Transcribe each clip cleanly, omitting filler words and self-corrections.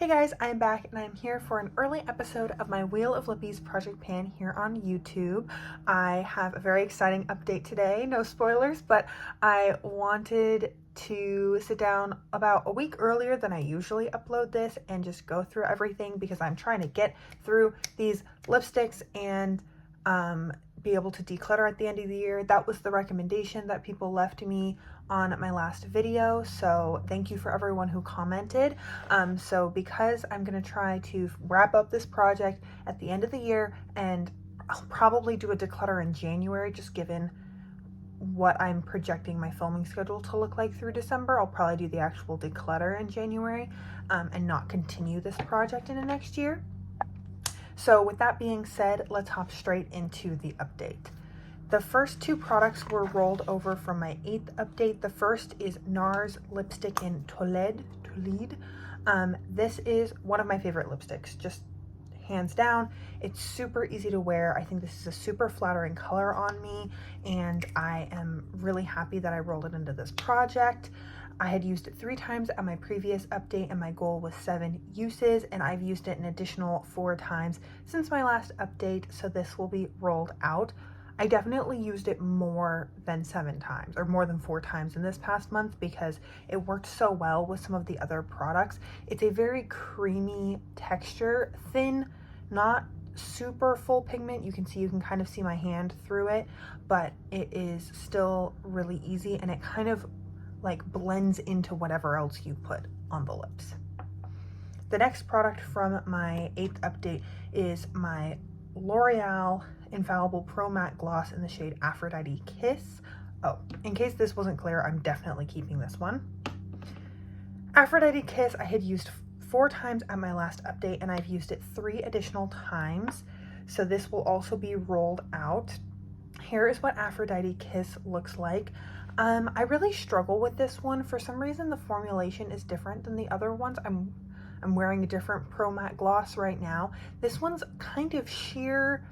Hey guys, I'm back and I'm here for an early episode of my Wheel of Lippies project pan here on YouTube. I have a very exciting update today, no spoilers, but I wanted to sit down about a week earlier than I usually upload this and just go through everything because I'm trying to get through these lipsticks and be able to declutter at the end of the year. That was the recommendation that people left me on my last video, so thank you for everyone who commented. So because I'm gonna try to wrap up this project at the end of the year, and I'll probably do a declutter in January, just given what I'm projecting my filming schedule to look like through December. I'll probably do the actual declutter in January and not continue this project in the next year. So with that being said, let's hop straight into the update. The first two products were rolled over from my 8th update. The first is NARS lipstick in Toled. This is one of my favorite lipsticks, just hands down. It's super easy to wear. I think this is a super flattering color on me, and I am really happy that I rolled it into this project. I had used it 3 times at my previous update and my goal was 7 uses, and I've used it an additional 4 times since my last update, so this will be rolled out. I definitely used it more than 7 times or more than 4 times in this past month because it worked so well with some of the other products. It's a very creamy texture, thin, not super full pigment. You can see, you can kind of see my hand through it, but it is still really easy and it kind of like blends into whatever else you put on the lips. The next product from my 8th update is my L'Oreal Infallible Pro Matte Gloss in the shade Aphrodite Kiss. Oh, in case this wasn't clear, I'm definitely keeping this one. Aphrodite Kiss I had used 4 times at my last update and I've used it 3 additional times. So this will also be rolled out. Here is what Aphrodite Kiss looks like. I really struggle with this one. For some reason, the formulation is different than the other ones. I'm wearing a different Pro Matte gloss right now. This one's kind of sheer,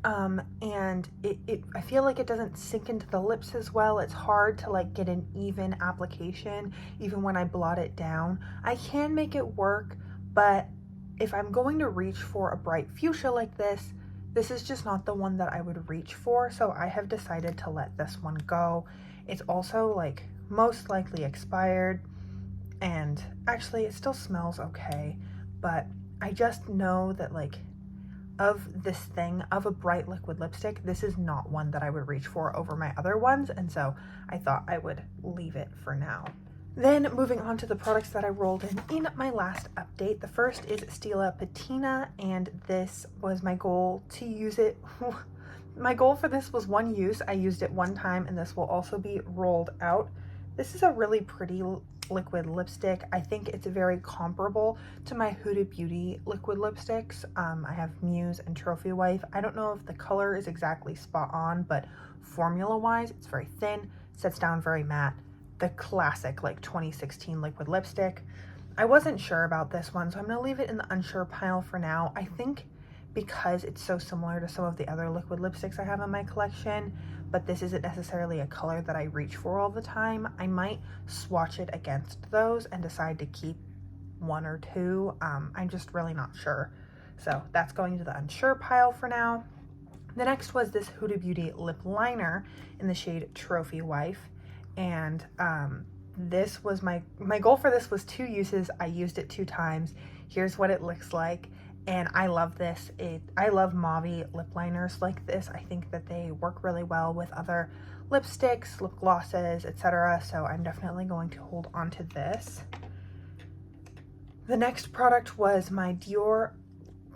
and I feel like it doesn't sink into the lips as well. It's hard to like get an even application, even when I blot it down. I can make it work, but if I'm going to reach for a bright fuchsia like this, this is just not the one that I would reach for, so I have decided to let this one go. It's also like most likely expired, and actually it still smells okay, but I just know that like of this thing, of a bright liquid lipstick, this is not one that I would reach for over my other ones, and so I thought I would leave it for now. Then moving on to the products that I rolled in my last update. The first is Stila Patina, and this was my goal to use it. My goal for this was 1 use. I used it 1 time, and this will also be rolled out. This is a really pretty liquid lipstick. I think it's very comparable to my Huda Beauty liquid lipsticks. I have Muse and Trophy Wife. I don't know if the color is exactly spot on, but formula-wise, it's very thin, sets down very matte. The classic like 2016 liquid lipstick. I wasn't sure about this one, so I'm gonna leave it in the unsure pile for now. I think because it's so similar to some of the other liquid lipsticks I have in my collection, but this isn't necessarily a color that I reach for all the time, I might swatch it against those and decide to keep 1 or 2. I'm just really not sure. So that's going to the unsure pile for now. The next was this Huda Beauty lip liner in the shade Trophy Wife. And this was my goal for this was 2 uses. I used it 2 times. Here's what it looks like, and I love this. I love mauve lip liners like this. I think that they work really well with other lipsticks, lip glosses, etc. So I'm definitely going to hold on to this. The next product was my Dior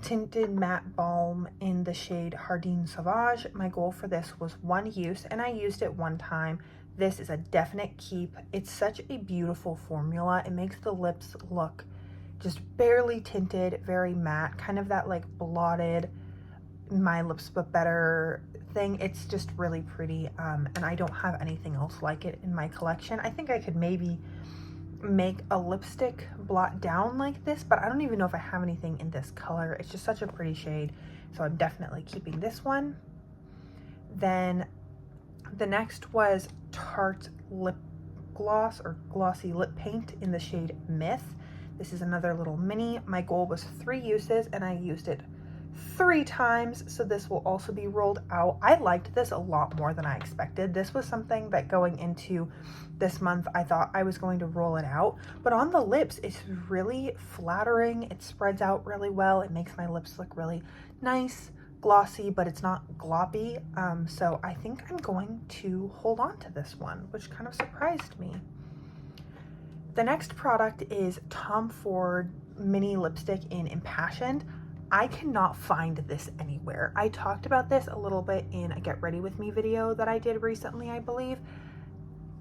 Tinted Matte Balm in the shade Jardin Sauvage. My goal for this was 1 use, and I used it 1 time. This is a definite keep. It's such a beautiful formula. It makes the lips look just barely tinted, very matte, kind of that like blotted My Lips But Better thing. It's just really pretty, and I don't have anything else like it in my collection. I think I could maybe make a lipstick blot down like this, but I don't even know if I have anything in this color. It's just such a pretty shade, so I'm definitely keeping this one. Then the next was Tarte Lip Gloss or Glossy Lip Paint in the shade Myth. This is another little mini. My goal was 3 uses and I used it 3 times, so this will also be rolled out. I liked this a lot more than I expected. This was something that going into this month I thought I was going to roll it out, but on the lips it's really flattering. It spreads out really well. It makes my lips look really nice, glossy, but it's not gloppy. So I think I'm going to hold on to this one, which kind of surprised me. The next product is Tom Ford mini lipstick in Impassioned. I cannot find this anywhere. I talked about this a little bit in a Get Ready With Me video that I did recently, I believe.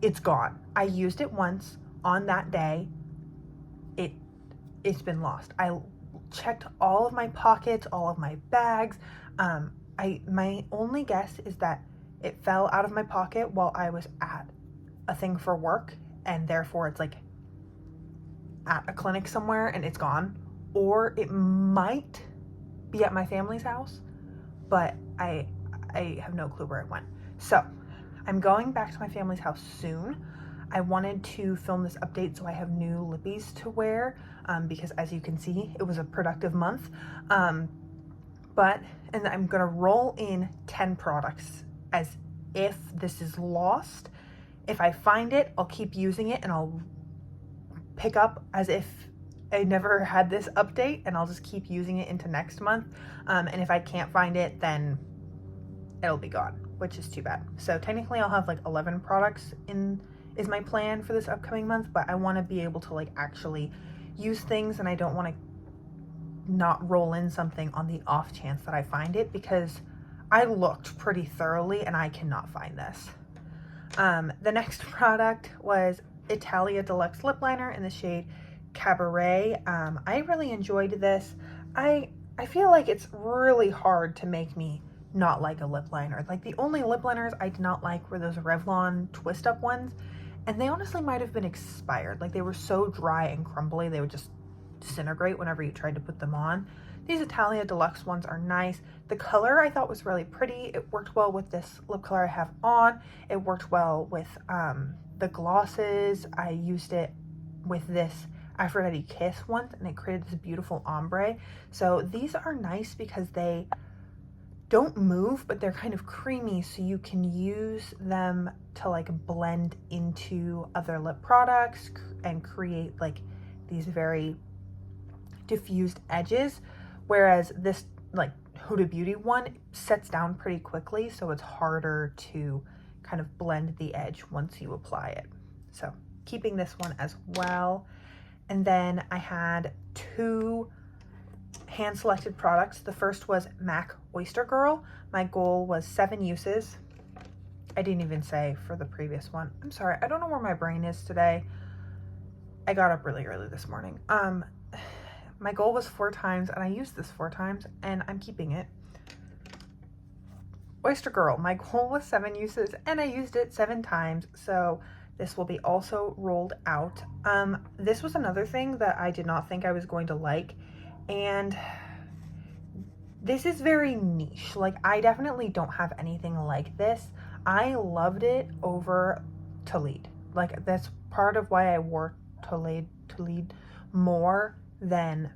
It's gone. I used it once on that day. It's been lost. I checked all of my pockets, all of my bags. My only guess is that it fell out of my pocket while I was at a thing for work, and therefore it's like at a clinic somewhere and it's gone. Or it might be at my family's house, but I have no clue where it went. So I'm going back to my family's house soon. I wanted to film this update so I have new Lippies to wear, because as you can see, it was a productive month. And I'm gonna roll in 10 products as if this is lost. If I find it, I'll keep using it and I'll pick up as if I never had this update, and I'll just keep using it into next month. And if I can't find it, then it'll be gone, which is too bad. So technically I'll have like 11 products is my plan for this upcoming month, but I want to be able to like actually use things, and I don't want to not roll in something on the off chance that I find it, because I looked pretty thoroughly and I cannot find this. The next product was Italia Deluxe Lip Liner in the shade Cabaret. I really enjoyed this. I feel like it's really hard to make me not like a lip liner. Like, the only lip liners I did not like were those Revlon twist up ones, and they honestly might have been expired. Like, they were so dry and crumbly, they would just disintegrate whenever you tried to put them on. These Italia Deluxe ones are nice. The color I thought was really pretty. It worked well with this lip color I have on. It worked well with the glosses. I used it with this Aphrodite Kiss once, and it created this beautiful ombre. So these are nice because they don't move, but they're kind of creamy, so you can use them to like blend into other lip products and create like these very diffused edges, whereas this like Huda Beauty one sets down pretty quickly, so it's harder to kind of blend the edge once you apply it. So keeping this one as well. And then I had 2 hand selected products. The first was MAC Oyster Girl. My goal was 7 uses. I didn't even say for the previous one. I'm sorry, I don't know where my brain is today. I got up really early this morning. My goal was 4 times, and I used this 4 times, and I'm keeping it. Oyster Girl, my goal was 7 uses, and I used it 7 times, so this will be also rolled out. This was another thing that I did not think I was going to like, and this is very niche. Like, I definitely don't have anything like this. I loved it over Talid. Like, that's part of why I wore Talid more than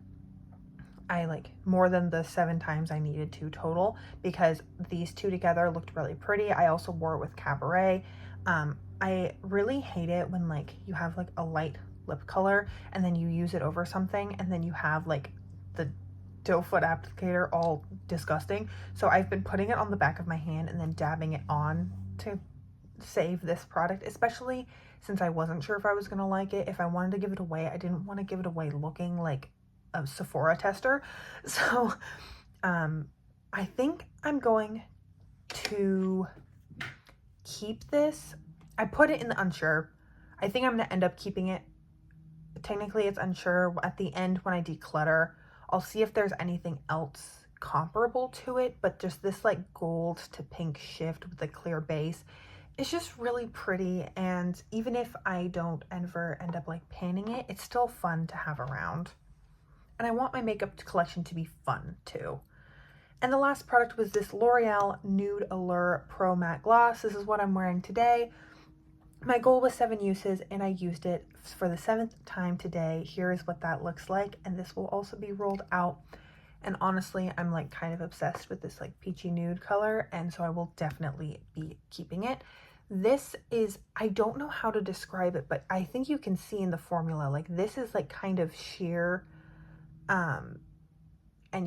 the 7 times I needed to total, because these 2 together looked really pretty. I also wore it with Cabaret. I really hate it when like you have like a light lip color and then you use it over something and then you have like the doe foot applicator all disgusting. So I've been putting it on the back of my hand and then dabbing it on to save this product, especially since I wasn't sure if I was gonna like it. If I wanted to give it away, I didn't want to give it away looking like a Sephora tester. So I think I'm going to keep this. I put it in the unsure. I think I'm going to end up keeping it. Technically it's unsure. At the end when I declutter, I'll see if there's anything else comparable to it, but just this like gold to pink shift with a clear base, it's just really pretty. And even if I don't ever end up like panning it, it's still fun to have around. And I want my makeup collection to be fun too. And the last product was this L'Oreal Nude Allure Pro Matte Gloss. This is what I'm wearing today. My goal was 7 uses and I used it for the 7th time today. Here is what that looks like, and this will also be rolled out. And honestly, I'm like kind of obsessed with this like peachy nude color, and so I will definitely be keeping it. This is, I don't know how to describe it, but I think you can see in the formula, like this is like kind of sheer, and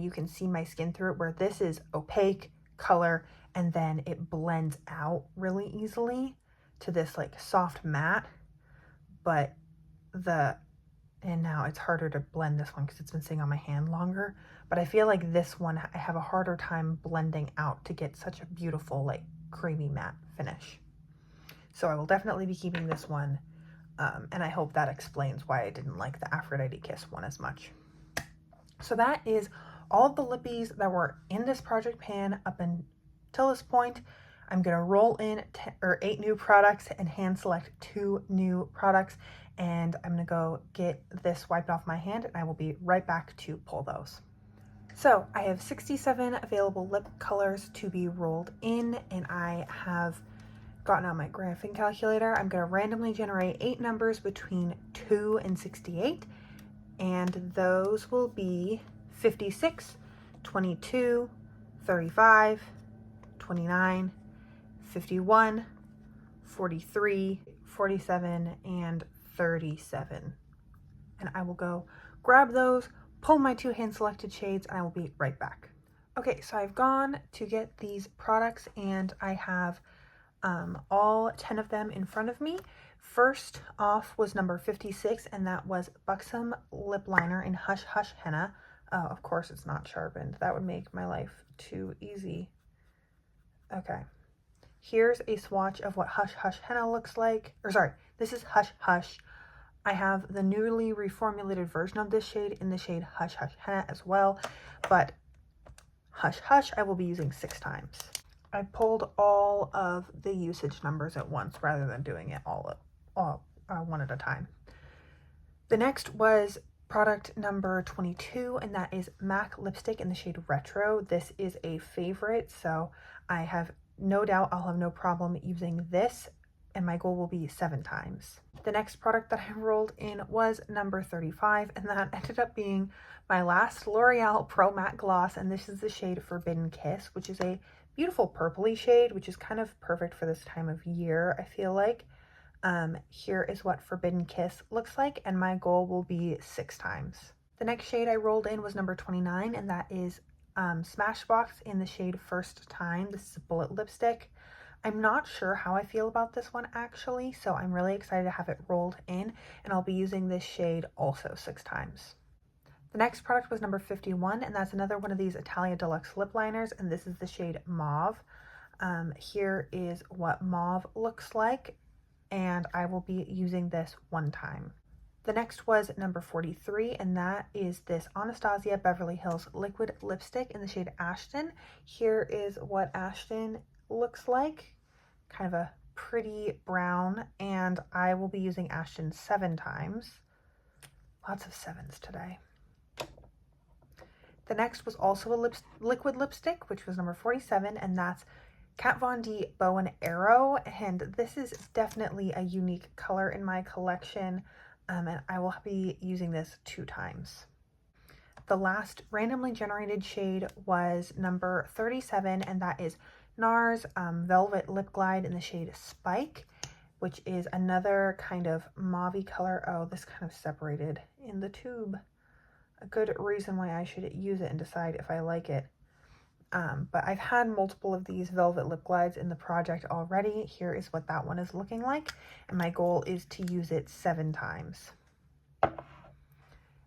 you can see my skin through it, where this is opaque color and then it blends out really easily to this like soft matte. But and now it's harder to blend this one because it's been sitting on my hand longer, but I feel like this one I have a harder time blending out to get such a beautiful like creamy matte finish. So I will definitely be keeping this one, and I hope that explains why I didn't like the Aphrodite Kiss one as much. So that is all of the Lippies that were in this project pan up until this point. I'm going to roll in 8 new products and hand select 2 new products, and I'm going to go get this wiped off my hand, and I will be right back to pull those. So I have 67 available lip colors to be rolled in, and I have gotten out my graphing calculator. I'm going to randomly generate 8 numbers between 2 and 68, and those will be 56, 22, 35, 29, 51, 43, 47, and 37. And I will go grab those, pull my 2 hand selected shades, and I will be right back. Okay, so I've gone to get these products, and I have all 10 of them in front of me. First off was number 56, and that was Buxom Lip Liner in Hush Hush Henna. Of course it's not sharpened. That would make my life too easy. Okay. Here's a swatch of what Hush Hush Henna looks like. Or sorry, this is Hush Hush. I have the newly reformulated version of this shade in the shade Hush Hush Henna as well, but Hush Hush I will be using 6 times. I pulled all of the usage numbers at once rather than doing it all one at a time. The next was product number 22, and that is MAC lipstick in the shade Retro. This is a favorite, so I have no doubt I'll have no problem using this, and my goal will be 7 times. The next product that I rolled in was number 35, and that ended up being my last L'Oreal Pro Matte Gloss, and this is the shade Forbidden Kiss, which is a beautiful purpley shade, which is kind of perfect for this time of year, I feel like. Here is what Forbidden Kiss looks like, and my goal will be 6 times. The next shade I rolled in was number 29, and that is Smashbox in the shade First Time. This is a bullet lipstick. I'm not sure how I feel about this one actually, so I'm really excited to have it rolled in, and I'll be using this shade also 6 times. The next product was number 51, and that's another one of these Italia Deluxe lip liners, and this is the shade Mauve. Here is what Mauve looks like, and I will be using this 1 time. The next was number 43, and that is this Anastasia Beverly Hills liquid lipstick in the shade Ashton. Here is what Ashton looks like, kind of a pretty brown, and I will be using Ashton 7 times. Lots of 7s today. The next was also a liquid lipstick, which was number 47, and that's Kat Von D Bow and Arrow, and this is definitely a unique color in my collection, and I will be using this 2 times. The last randomly generated shade was number 37, and that is NARS Velvet Lip Glide in the shade Spike, which is another kind of mauve-y color. Oh, this kind of separated in the tube. A good reason why I should use it and decide if I like it. But I've had multiple of these Velvet Lip Glides in the project already. Here is what that one is looking like, and my goal is to use it 7 times.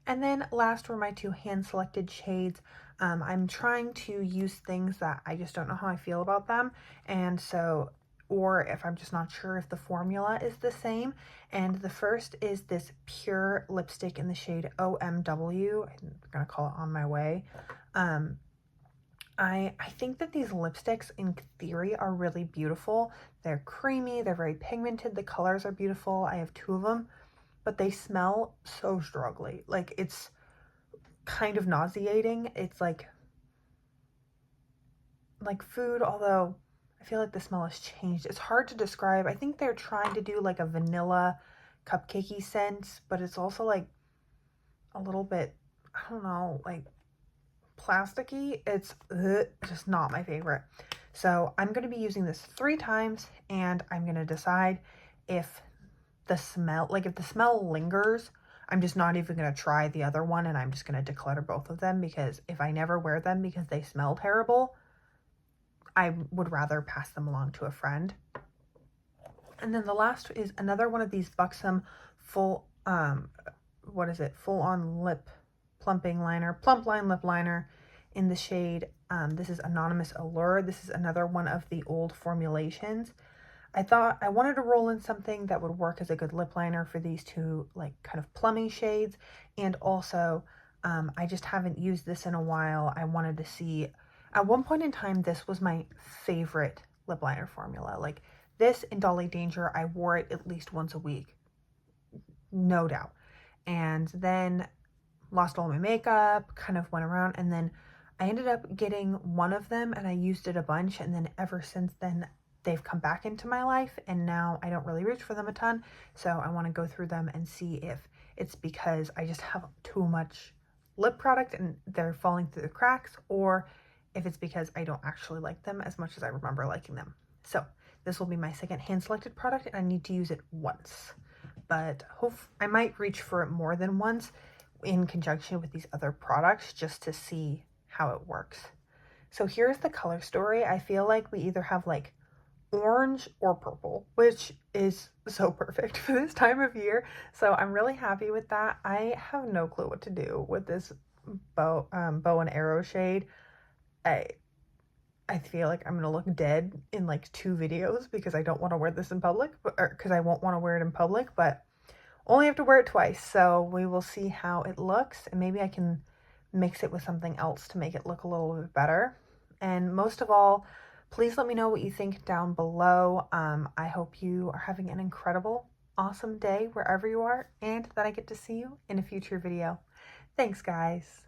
And then last were my 2 hand-selected shades. I'm trying to use things that I just don't know how I feel about them, and so, or if I'm just not sure if the formula is the same. And the first is this pure lipstick in the shade OMW. I'm gonna call it On My Way. I think that these lipsticks in theory are really beautiful. They're creamy, they're very pigmented, the colors are beautiful. I have 2 of them, but they smell so strongly. Like, it's kind of nauseating. It's like food, although I feel like the smell has changed. It's hard to describe. I think they're trying to do like a vanilla cupcakey scent, but it's also like a little bit, I don't know, like plasticky. It's just not my favorite. So I'm going to be using this 3 times, and I'm going to decide if the smell, like if the smell lingers, I'm just not even going to try the other one, and I'm just going to declutter both of them, because if I never wear them because they smell terrible, I would rather pass them along to a friend. And then the last is another one of these Buxom full, what is it? Full on lip plumping liner, plump line lip liner in the shade. This is Anonymous Allure. This is another one of the old formulations. I thought I wanted to roll in something that would work as a good lip liner for these two like kind of plummy shades. And also, I just haven't used this in a while. I wanted to see, at one point in time, this was my favorite lip liner formula. Like this and Dolly Danger, I wore it at least once a week, no doubt. And then lost all my makeup, kind of went around, and then I ended up getting one of them and I used it a bunch, and then ever since then they've come back into my life, and now I don't really reach for them a ton. So I want to go through them and see if it's because I just have too much lip product and they're falling through the cracks, or if it's because I don't actually like them as much as I remember liking them. So this will be my second hand selected product, and I need to use it once, but I might reach for it more than once in conjunction with these other products just to see how it works. So here's the color story. I feel like we either have like orange or purple, which is so perfect for this time of year. So I'm really happy with that. I have no clue what to do with this bow and arrow shade. I feel like I'm gonna look dead in like 2 videos because I don't want to wear this in public, or because I won't want to wear it in public, but only have to wear it twice. So we will see how it looks, and maybe I can mix it with something else to make it look a little bit better. And most of all, please let me know what you think down below. I hope you are having an incredible, awesome day wherever you are, and that I get to see you in a future video. Thanks, guys.